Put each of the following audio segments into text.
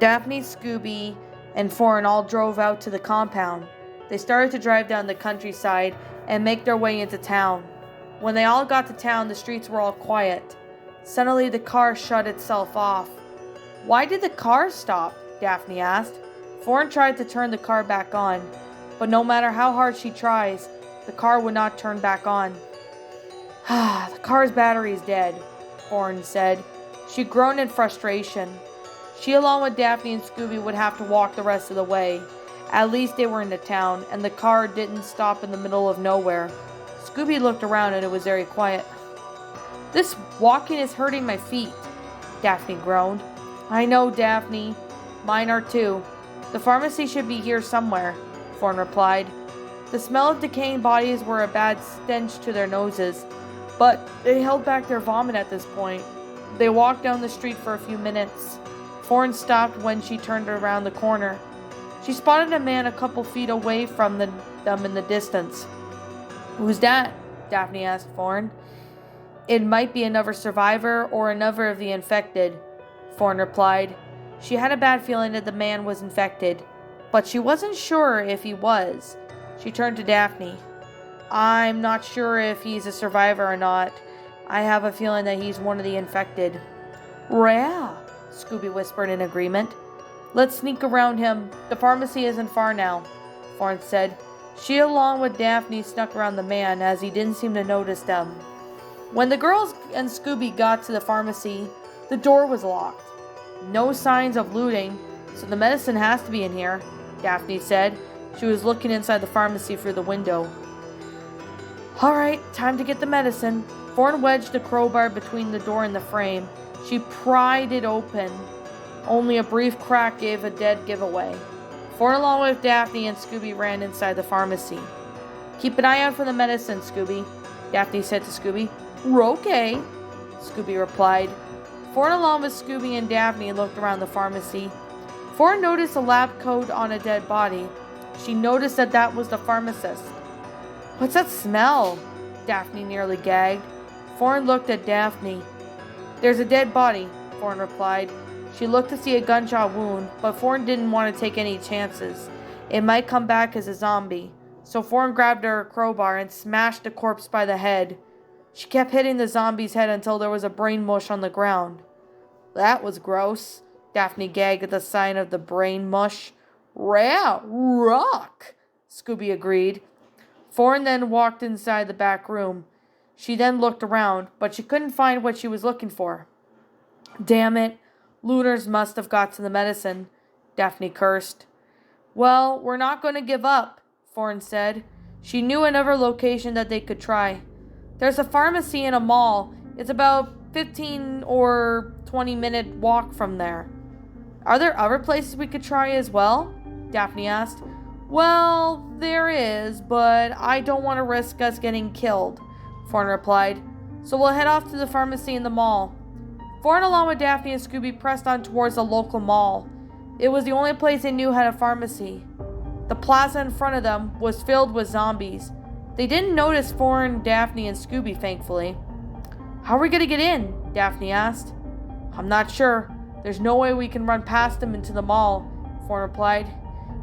Daphne, Scooby, and Foreign all drove out to the compound. They started to drive down the countryside and make their way into town. When they all got to town, the streets were all quiet. Suddenly, the car shut itself off. "Why did the car stop?" Daphne asked. Foreign tried to turn the car back on, but no matter how hard she tries, the car would not turn back on. "The car's battery is dead," Foreign said. She groaned in frustration. She, along with Daphne and Scooby, would have to walk the rest of the way. At least they were in the town, and the car didn't stop in the middle of nowhere. Scooby looked around and it was very quiet. "This walking is hurting my feet," Daphne groaned. "I know, Daphne. Mine are too. The pharmacy should be here somewhere," Foreign replied. The smell of decaying bodies were a bad stench to their noses, but they held back their vomit at this point. They walked down the street for a few minutes. Foreign stopped when she turned around the corner. She spotted a man a couple feet away from them in the distance. "Who's that?" Daphne asked Foreign. "It might be another survivor or another of the infected," Foreign replied. She had a bad feeling that the man was infected, but she wasn't sure if he was. She turned to Daphne. "I'm not sure if he's a survivor or not. I have a feeling that he's one of the infected." "Rah!" Scooby whispered in agreement. "Let's sneak around him. The pharmacy isn't far now," Foreign said. She, along with Daphne, snuck around the man as he didn't seem to notice them. When the girls and Scooby got to the pharmacy, the door was locked. "No signs of looting, so the medicine has to be in here," Daphne said. She was looking inside the pharmacy through the window. "All right, time to get the medicine." Foreign wedged the crowbar between the door and the frame. She pried it open. Only a brief crack gave a dead giveaway. Foreign, along with Daphne and Scooby, ran inside the pharmacy. "Keep an eye out for the medicine, Scooby," Daphne said to Scooby. "Okay," Scooby replied. Foreign, along with Scooby and Daphne, looked around the pharmacy. Foreign noticed a lab coat on a dead body. She noticed that was the pharmacist. "What's that smell?" Daphne nearly gagged. Foreign looked at Daphne. "There's a dead body," Foreign replied. She looked to see a gunshot wound, but Foreign didn't want to take any chances. It might come back as a zombie. So Foreign grabbed her crowbar and smashed the corpse by the head. She kept hitting the zombie's head until there was a brain mush on the ground. "That was gross." Daphne gagged at the sign of the brain mush. "Rock," Scooby agreed. Foreign then walked inside the back room. She then looked around, but she couldn't find what she was looking for. "Damn it. Looters must have got to the medicine," Daphne cursed. "Well, we're not going to give up," Foreign said. She knew another location that they could try. "There's a pharmacy in a mall. It's about 15 or 20-minute walk from there." "Are there other places we could try as well?" Daphne asked. "Well, there is, but I don't want to risk us getting killed," Foreign replied. "So we'll head off to the pharmacy in the mall." Foreign, along with Daphne and Scooby, pressed on towards the local mall. It was the only place they knew had a pharmacy. The plaza in front of them was filled with zombies. They didn't notice Foreign, Daphne, and Scooby, thankfully. "How are we going to get in?" Daphne asked. "I'm not sure. There's no way we can run past them into the mall," Foreign replied.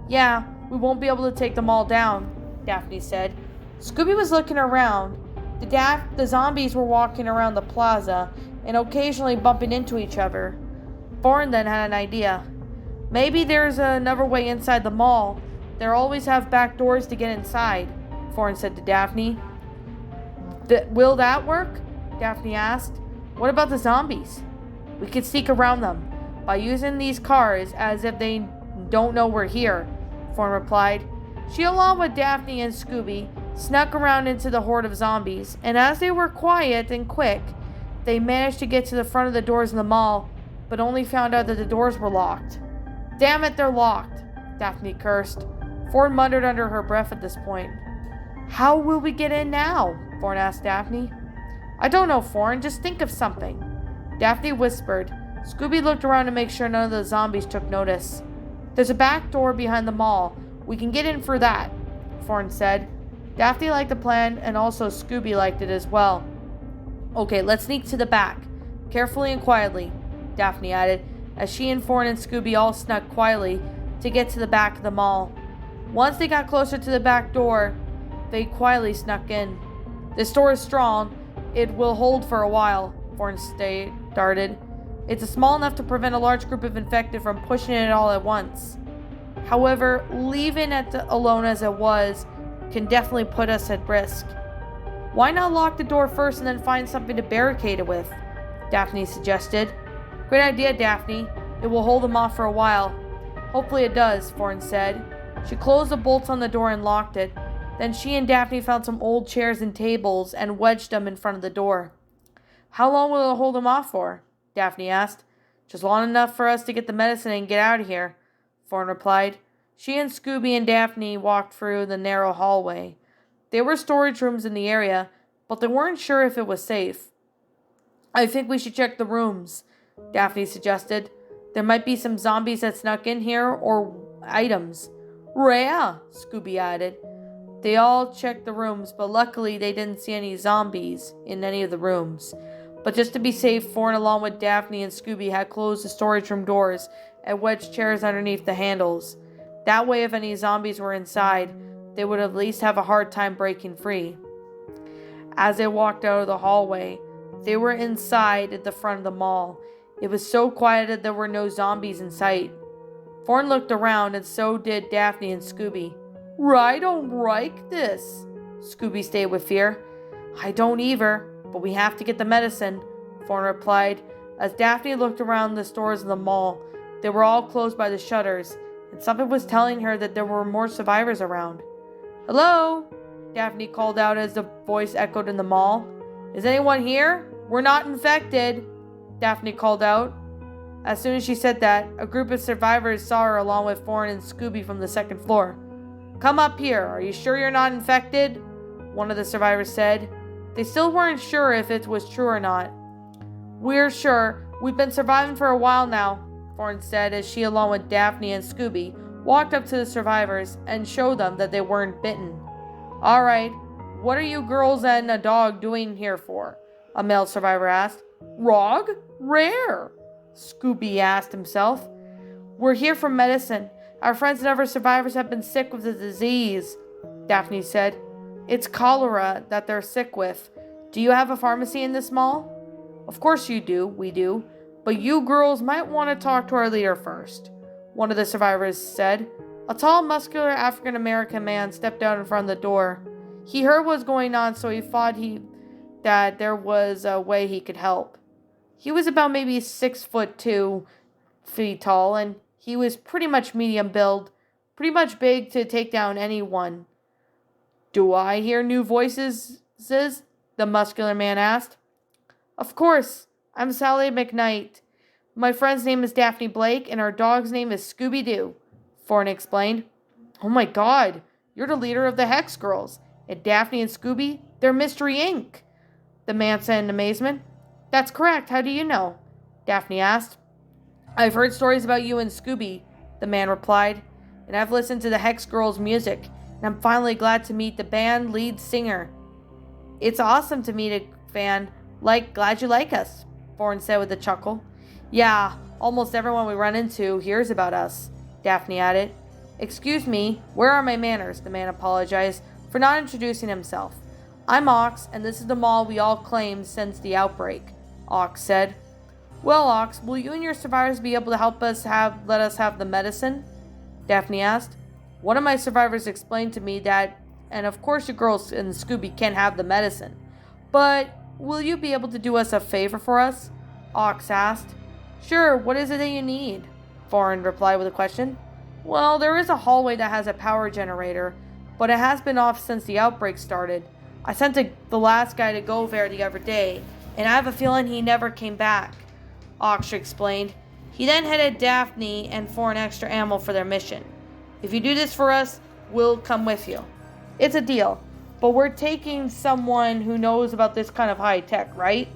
"Yeah, we won't be able to take them all down," Daphne said. Scooby was looking around. The zombies were walking around the plaza and occasionally bumping into each other. Foreign then had an idea. "Maybe there's another way inside the mall. They always have back doors to get inside," Foreign said to Daphne. "Will that work?" Daphne asked. "What about the zombies?" "We could sneak around them by using these cars as if they don't know we're here," Foreign replied. She, along with Daphne and Scooby, snuck around into the horde of zombies, and as they were quiet and quick, they managed to get to the front of the doors in the mall, but only found out that the doors were locked. "Damn it, they're locked," Daphne cursed. Foreign muttered under her breath at this point. "How will we get in now?" Foreign asked Daphne. "I don't know, Foreign. Just think of something," Daphne whispered. Scooby looked around to make sure none of the zombies took notice. "There's a back door behind the mall. We can get in through that," Foreign said. Daphne liked the plan, and also Scooby liked it as well. "Okay, let's sneak to the back. Carefully and quietly," Daphne added. as she and Fawn and Scooby all snuck quietly to get to the back of the mall. Once they got closer to the back door, they quietly snuck in. "The store is strong. It will hold for a while," Fawn started. "It's small enough to prevent a large group of infected from pushing it all at once. However, leaving it alone as it was can definitely put us at risk." "Why not lock the door first and then find something to barricade it with?" Daphne suggested. "Great idea, Daphne. It will hold them off for a while." "Hopefully it does," Fawn said. She closed the bolts on the door and locked it. Then she and Daphne found some old chairs and tables and wedged them in front of the door. "How long will it hold them off for?" Daphne asked. "Just long enough for us to get the medicine and get out of here," Fawn replied. She and Scooby and Daphne walked through the narrow hallway. There were storage rooms in the area, but they weren't sure if it was safe. "I think we should check the rooms," Daphne suggested. "There might be some zombies that snuck in here, or items." "Rhea," Scooby added. They all checked the rooms, but luckily they didn't see any zombies in any of the rooms. But just to be safe, Fawn along with Daphne and Scooby had closed the storage room doors and wedged chairs underneath the handles. That way, if any zombies were inside, they would at least have a hard time breaking free. As they walked out of the hallway, they were inside at the front of the mall. It was so quiet that there were no zombies in sight. Fawn looked around, and so did Daphne and Scooby. "I don't like this," Scooby stated with fear. "I don't either, but we have to get the medicine," Fawn replied. As Daphne looked around the stores in the mall, they were all closed by the shutters, and something was telling her that there were more survivors around. "Hello?" Daphne called out as the voice echoed in the mall. "Is anyone here? We're not infected," Daphne called out. As soon as she said that, a group of survivors saw her along with Fawn and Scooby from the second floor. "Come up here. Are you sure you're not infected?" one of the survivors said. They still weren't sure if it was true or not. "We're sure. We've been surviving for a while now," Fawn said as she, along with Daphne and Scooby, walked up to the survivors and showed them that they weren't bitten. "All right, what are you girls and a dog doing here for?" a male survivor asked. "Rog? Rare?" Scooby asked himself. "We're here for medicine. Our friends and other survivors have been sick with the disease," Daphne said. "It's cholera that they're sick with. Do you have a pharmacy in this mall?" "Of course you do, we do. But you girls might want to talk to our leader first," one of the survivors said. A tall, muscular African-American man stepped out in front of the door. He heard what was going on, so he thought that there was a way he could help. He was about maybe 6'2" tall, and he was pretty much medium build, pretty much big to take down anyone. "Do I hear new voices?" the muscular man asked. "Of course. I'm Sally McKnight. My friend's name is Daphne Blake, and our dog's name is Scooby-Doo," Fawn explained. "Oh my God, you're the leader of the Hex Girls, and Daphne and Scooby, they're Mystery Inc., the man said in amazement. "That's correct. How do you know?" Daphne asked. "I've heard stories about you and Scooby," the man replied, "and I've listened to the Hex Girls' music, and I'm finally glad to meet the band lead singer." "It's awesome to meet a fan. Glad you like us," Fawn said with a chuckle. "Yeah, almost everyone we run into hears about us," Daphne added. "Excuse me, where are my manners?" the man apologized for not introducing himself. "I'm Ox, and this is the mall we all claimed since the outbreak," Ox said. "Well, Ox, will you and your survivors be able to let us have the medicine?" Daphne asked. "One of my survivors explained to me that, and of course you girls and Scooby can have the medicine. But will you be able to do us a favor for us?" Ox asked. "Sure, what is it that you need?" Fawn replied with a question. "Well, there is a hallway that has a power generator, but it has been off since the outbreak started. I sent the last guy to go there the other day, and I have a feeling he never came back," Ox explained. He then headed Daphne and Fawn extra ammo for their mission. "If you do this for us, we'll come with you." "It's a deal, but we're taking someone who knows about this kind of high tech, right?"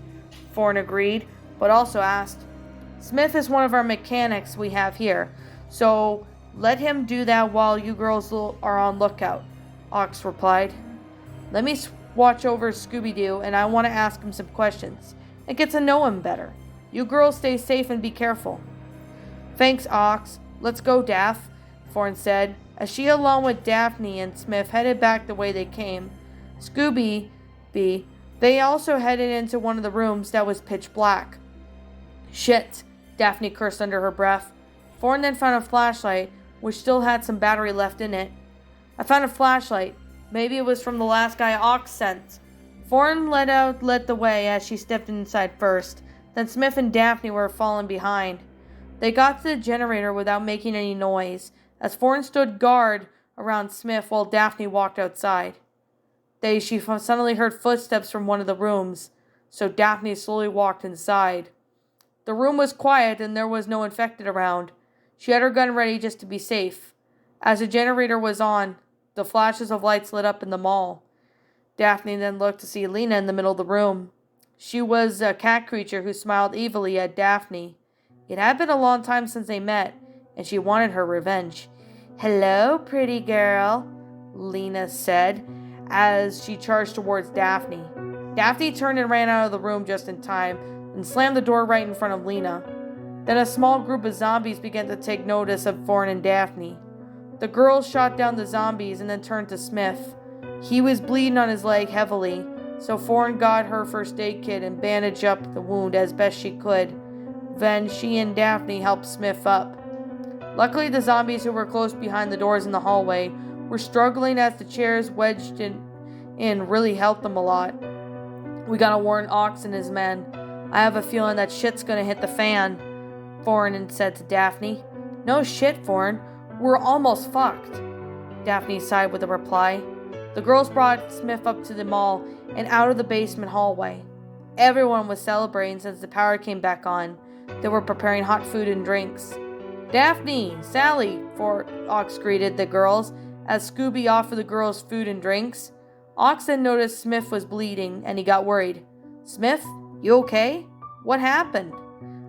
Fawn agreed, but also asked. "Smith is one of our mechanics we have here, so let him do that while you girls are on lookout," Ox replied. "Let me watch over Scooby-Doo, and I want to ask him some questions and get to know him better. You girls stay safe and be careful." Thanks, Ox. Let's go, Daff, Thorn said, as she, along with Daphne and Smith, headed back the way they came. Scooby, they also headed into one of the rooms that was pitch black. Shit, Daphne cursed under her breath. Thorn then found a flashlight, which still had some battery left in it. I found a flashlight. Maybe it was from the last guy Ox sent. Thorn led the way as she stepped inside first. Then Smith and Daphne were falling behind. They got to the generator without making any noise, as Thorn stood guard around Smith while Daphne walked outside. She suddenly heard footsteps from one of the rooms, so Daphne slowly walked inside. The room was quiet and there was no infected around. She had her gun ready just to be safe. As the generator was on, the flashes of lights lit up in the mall. Daphne then looked to see Lena in the middle of the room. She was a cat creature who smiled evilly at Daphne. It had been a long time since they met, and she wanted her revenge. "Hello, pretty girl," Lena said, as she charged towards Daphne. Daphne turned and ran out of the room just in time, and slammed the door right in front of Lena. Then a small group of zombies began to take notice of Thorn and Daphne. The girls shot down the zombies and then turned to Smith. He was bleeding on his leg heavily, so Thorn got her first aid kit and bandaged up the wound as best she could. Then she and Daphne helped Smith up. Luckily, the zombies who were close behind the doors in the hallway were struggling as the chairs wedged in really helped them a lot. "We gotta warn Ox and his men. I have a feeling that shit's gonna hit the fan," Thorn said to Daphne. "No shit, Thorn. We're almost fucked," Daphne sighed with a reply. The girls brought Smith up to the mall and out of the basement hallway. Everyone was celebrating since the power came back on. They were preparing hot food and drinks. "Daphne, Sally," Ox greeted the girls as Scooby offered the girls food and drinks. Ox then noticed Smith was bleeding and he got worried. "Smith, you okay? What happened?"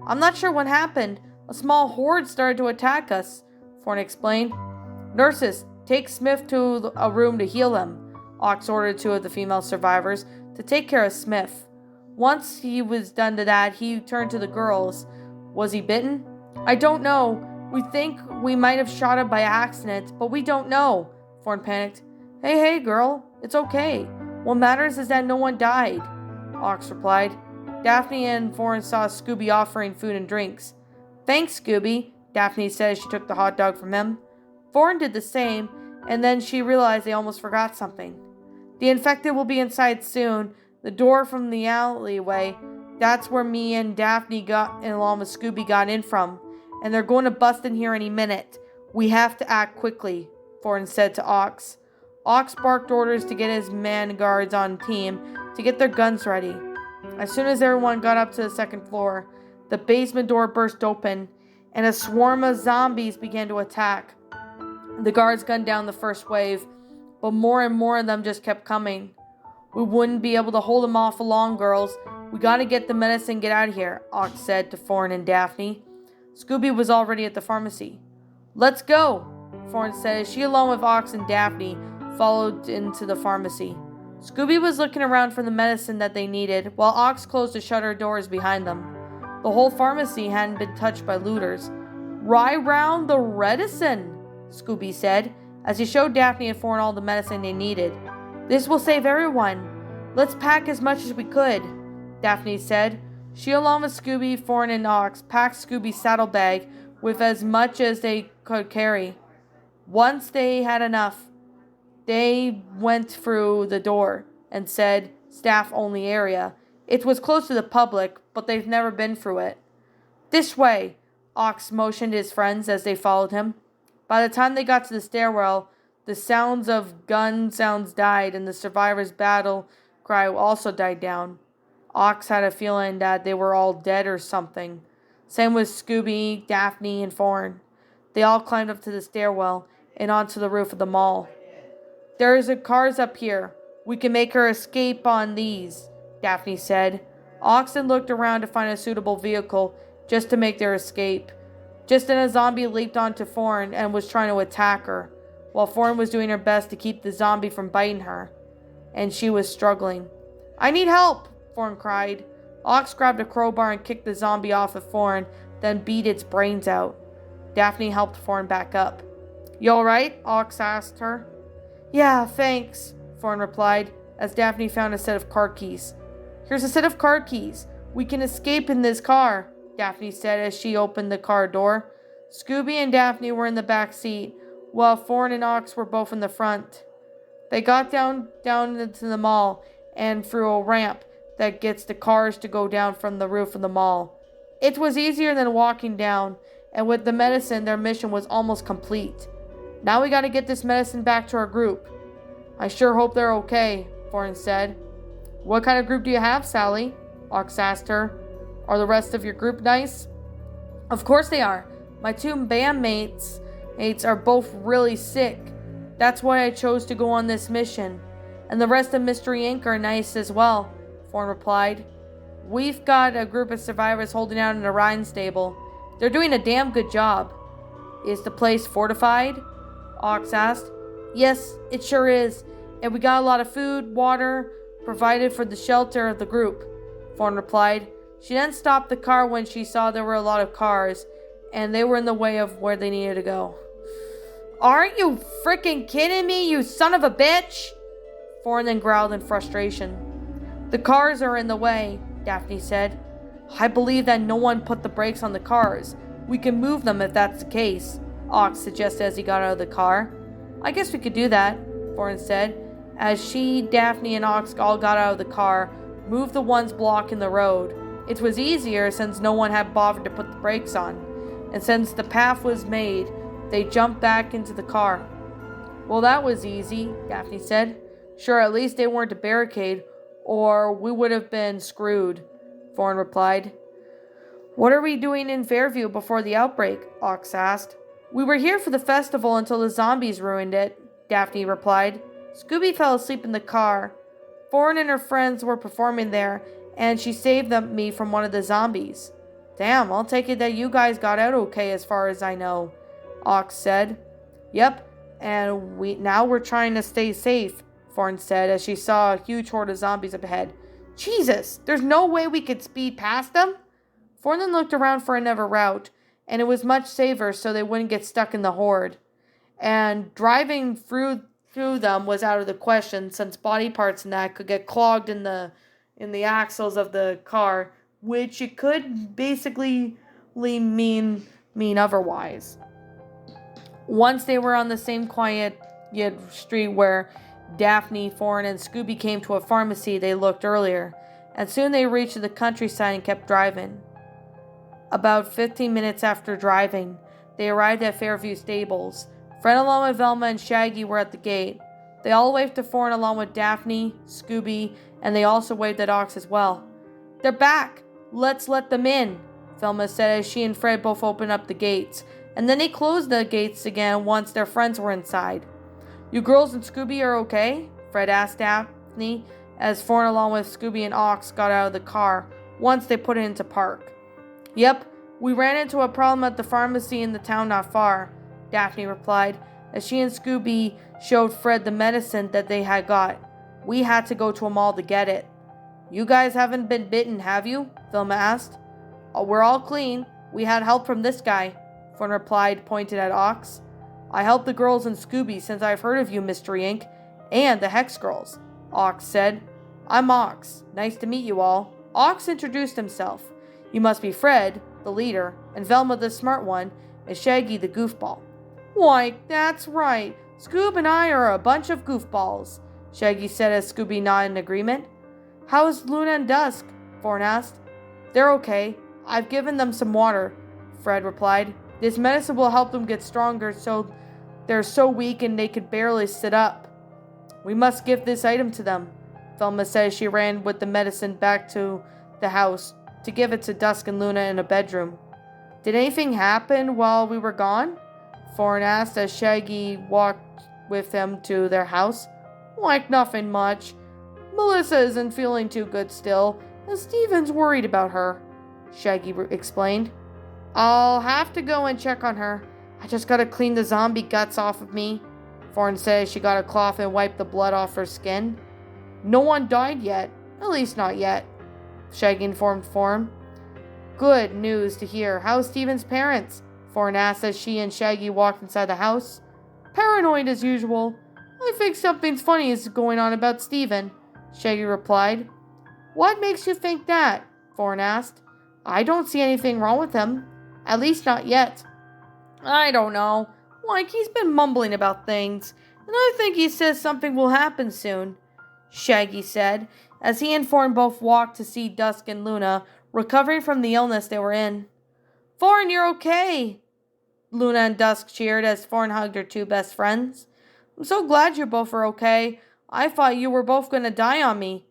"I'm not sure what happened. A small horde started to attack us," Thorn explained. "Nurses, take Smith to a room to heal him," Ox ordered two of the female survivors to take care of Smith. Once he was done to that, he turned to the girls. "Was he bitten?" "I don't know. We think we might have shot him by accident, but we don't know," Thorn panicked. Hey, girl. It's okay. What matters is that no one died," Ox replied. Daphne and Thorn saw Scooby offering food and drinks. "Thanks, Scooby," Daphne said as she took the hot dog from him. Thorn did the same, and then she realized they almost forgot something. "The infected will be inside soon. The door from the alleyway, that's where me and Daphne along with Scooby got in from. And they're going to bust in here any minute. We have to act quickly," Thorn said to Ox. Ox barked orders to get his man guards on team to get their guns ready. As soon as everyone got up to the second floor, the basement door burst open, and a swarm of zombies began to attack. The guards gunned down the first wave, but more and more of them just kept coming. "We wouldn't be able to hold them off for long, girls. We gotta get the medicine and get out of here," Ox said to Thorn and Daphne. Scooby was already at the pharmacy. "Let's go," Thorn said as she, along with Ox and Daphne, followed into the pharmacy. Scooby was looking around for the medicine that they needed, while Ox closed the shutter doors behind them. The whole pharmacy hadn't been touched by looters. "Rye round the redicine," Scooby said, as he showed Daphne and Thorn all the medicine they needed. "This will save everyone. Let's pack as much as we could," Daphne said. She, along with Scooby, Thorn, and Ox, packed Scooby's saddlebag with as much as they could carry. Once they had enough, they went through the door and said, "Staff-only area." It was close to the public, but they've never been through it. "This way," Ox motioned his friends as they followed him. By the time they got to the stairwell, the sounds of gun sounds died and the survivors' battle cry also died down. Ox had a feeling that they were all dead or something. Same with Scooby, Daphne, and Thorn. They all climbed up to the stairwell and onto the roof of the mall. "There's cars up here. We can make her escape on these," Daphne said. Ox then looked around to find a suitable vehicle just to make their escape. Just then a zombie leaped onto Thorn and was trying to attack her, while Thorn was doing her best to keep the zombie from biting her, and she was struggling. "I need help!" Thorn cried. Ox grabbed a crowbar and kicked the zombie off of Thorn, then beat its brains out. Daphne helped Foreign back up. You alright? Ox asked her. Yeah, thanks, Foreign replied, as Daphne found a set of car keys. Here's a set of car keys. We can escape in this car, Daphne said as she opened the car door. Scooby and Daphne were in the back seat, while Foreign and Ox were both in the front. They got down into the mall and through a ramp that gets the cars to go down from the roof of the mall. It was easier than walking down, and with the medicine, their mission was almost complete. Now we gotta get this medicine back to our group. I sure hope they're okay, Foreign said. What kind of group do you have, Sally? Ox asked her. Are the rest of your group nice? Of course they are. My two bandmates are both really sick. That's why I chose to go on this mission. And the rest of Mystery Inc. are nice as well, Foreign replied. We've got a group of survivors holding out in a Rhine stable. They're doing a damn good job. Is the place fortified? Ox asked. Yes, it sure is. And we got a lot of food, water, provided for the shelter of the group, Foreign replied. She then stopped the car when she saw there were a lot of cars, and they were in the way of where they needed to go. Aren't you freaking kidding me, you son of a bitch? Foreign then growled in frustration. The cars are in the way, Daphne said. I believe that no one put the brakes on the cars. We can move them if that's the case, Ox suggested as he got out of the car. I guess we could do that, Foreign said, as she, Daphne, and Ox all got out of the car, moved the ones blocking the road. It was easier since no one had bothered to put the brakes on, and since the path was made, they jumped back into the car. Well, that was easy, Daphne said. Sure, at least they weren't a barricade, or we would have been screwed, Foreign replied. What are we doing in Fairview before the outbreak? Ox asked. We were here for the festival until the zombies ruined it, Daphne replied. Scooby fell asleep in the car. Foreign and her friends were performing there, and she saved me from one of the zombies. Damn, I'll take it that you guys got out okay as far as I know, Ox said. Yep, and we're trying to stay safe, Foreign said as she saw a huge horde of zombies up ahead. Jesus, there's no way we could speed past them? Foreign then looked around for another route, and it was much safer so they wouldn't get stuck in the horde. And driving through them was out of the question since body parts and that could get clogged in the axles of the car, which it could basically mean otherwise. Once they were on the same quiet street where Daphne, Foreign, and Scooby came to a pharmacy they looked earlier, and soon they reached the countryside and kept driving. About 15 minutes after driving, they arrived at Fairview Stables. Fred along with Velma and Shaggy were at the gate. They all waved to Foreign along with Daphne, Scooby, and they also waved at Ox as well. They're back! Let's let them in, Velma said as she and Fred both opened up the gates, and then they closed the gates again once their friends were inside. You girls and Scooby are okay? Fred asked Daphne as Foreign along with Scooby and Ox got out of the car once they put it into park. Yep, we ran into a problem at the pharmacy in the town not far, Daphne replied as she and Scooby showed Fred the medicine that they had got. We had to go to a mall to get it. You guys haven't been bitten, have you? Velma asked. Oh, we're all clean. We had help from this guy, Foreign replied, pointed at Ox. I helped the girls and Scooby since I've heard of you, Mystery Inc., and the Hex Girls, Ox said. I'm Ox. Nice to meet you all. Ox introduced himself. You must be Fred, the leader, and Velma the smart one, and Shaggy the goofball. Why, that's right. Scoob and I are a bunch of goofballs, Shaggy said as Scooby nodded in agreement. How's Luna and Dusk? Foreign asked. They're okay. I've given them some water, Fred replied. This medicine will help them get stronger so they're so weak and they could barely sit up. We must give this item to them, Velma said as she ran with the medicine back to the house to give it to Dusk and Luna in a bedroom. Did anything happen while we were gone? Foreign asked as Shaggy walked with them to their house. Like nothing much. Melissa isn't feeling too good still, and Steven's worried about her, Shaggy explained. I'll have to go and check on her. I just gotta clean the zombie guts off of me, Foreign said as she got a cloth and wiped the blood off her skin. No one died yet, at least not yet, Shaggy informed Foreign. Good news to hear. How's Steven's parents? Thorn asked as she and Shaggy walked inside the house. Paranoid as usual. I think something's funny is going on about Steven, Shaggy replied. What makes you think that? Thorn asked. I don't see anything wrong with him. At least not yet. I don't know. Like, he's been mumbling about things, and I think he says something will happen soon, Shaggy said, as he and Thorn both walked to see Dusk and Luna, recovering from the illness they were in. Thorn, you're okay! Luna and Dusk cheered as Thorn hugged her two best friends. I'm so glad you both are okay. I thought you were both going to die on me.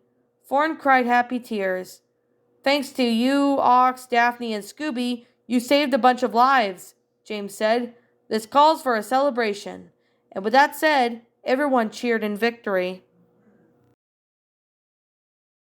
Thorn cried happy tears. Thanks to you, Ox, Daphne, and Scooby, you saved a bunch of lives, James said. This calls for a celebration. And with that said, everyone cheered in victory.